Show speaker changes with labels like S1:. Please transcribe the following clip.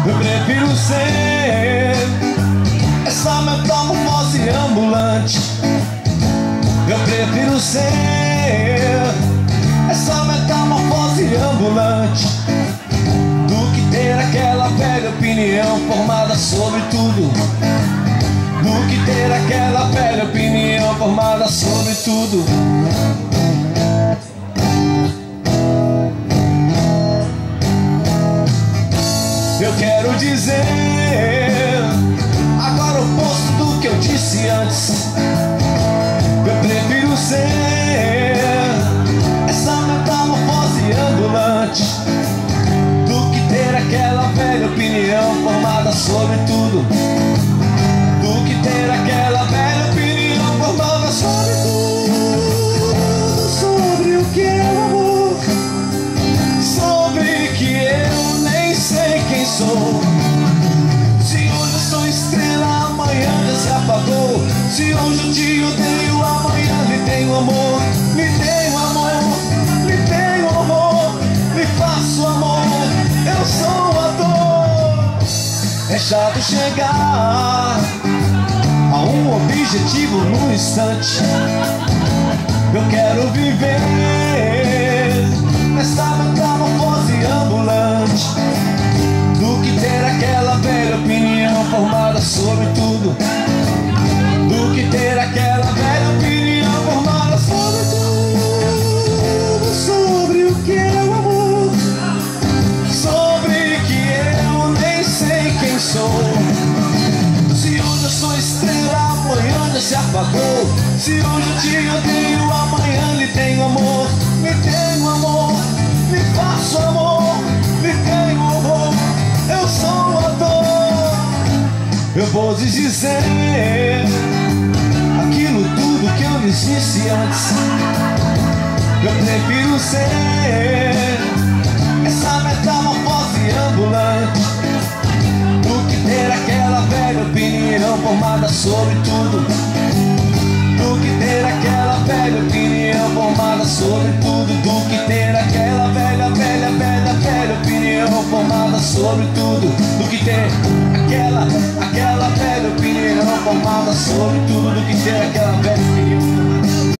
S1: Eu prefiro ser essa metamorfose ambulante. Eu prefiro ser essa metamorfose ambulante do que ter aquela velha opinião formada sobre tudo. Do que ter aquela velha opinião formada sobre tudo. Eu quero dizer agora o oposto do que eu disse antes. Eu prefiro ser essa metamorfose ambulante do que ter aquela velha opinião formada sobre tudo. Do que ter aquela velha opinião formada sobre tudo. Sobre o que é o amor, sobre que eu nem sei quem sou. Se hoje eu sou estrela, amanhã já se apagou. Se hoje eu te odeio, amanhã lhe tenho amor. Me tenho amor, me tenho amor, me faço amor. Eu sou a dor. É chato chegar a um objetivo no instante. Eu quero viver nessa metamorfose ambulante do que ter aquela velha opinião formada sobre tudo. Do que ter aquela velha opinião formada sobre tudo. Sobre o que é o amor, sobre que eu nem sei quem sou. Se hoje eu sou estrela, amanhã já se apagou. Se hoje eu te odeio, amanhã lhe tenho amor. Me tenho amor, me faço amor, me tenho amor. Eu sou a dor. Eu vou lhes dizer aquilo tudo que eu lhes disse antes. Eu prefiro ser essa metamorfose ambulante do que ter aquela velha opinião formada sobre tudo. Do que ter aquela velha opinião formada sobre tudo. Do que ter aquela velha opinião formada sobre tudo. Do que ter aquela velha opinião formada sobre tudo. Do que ter aquela velha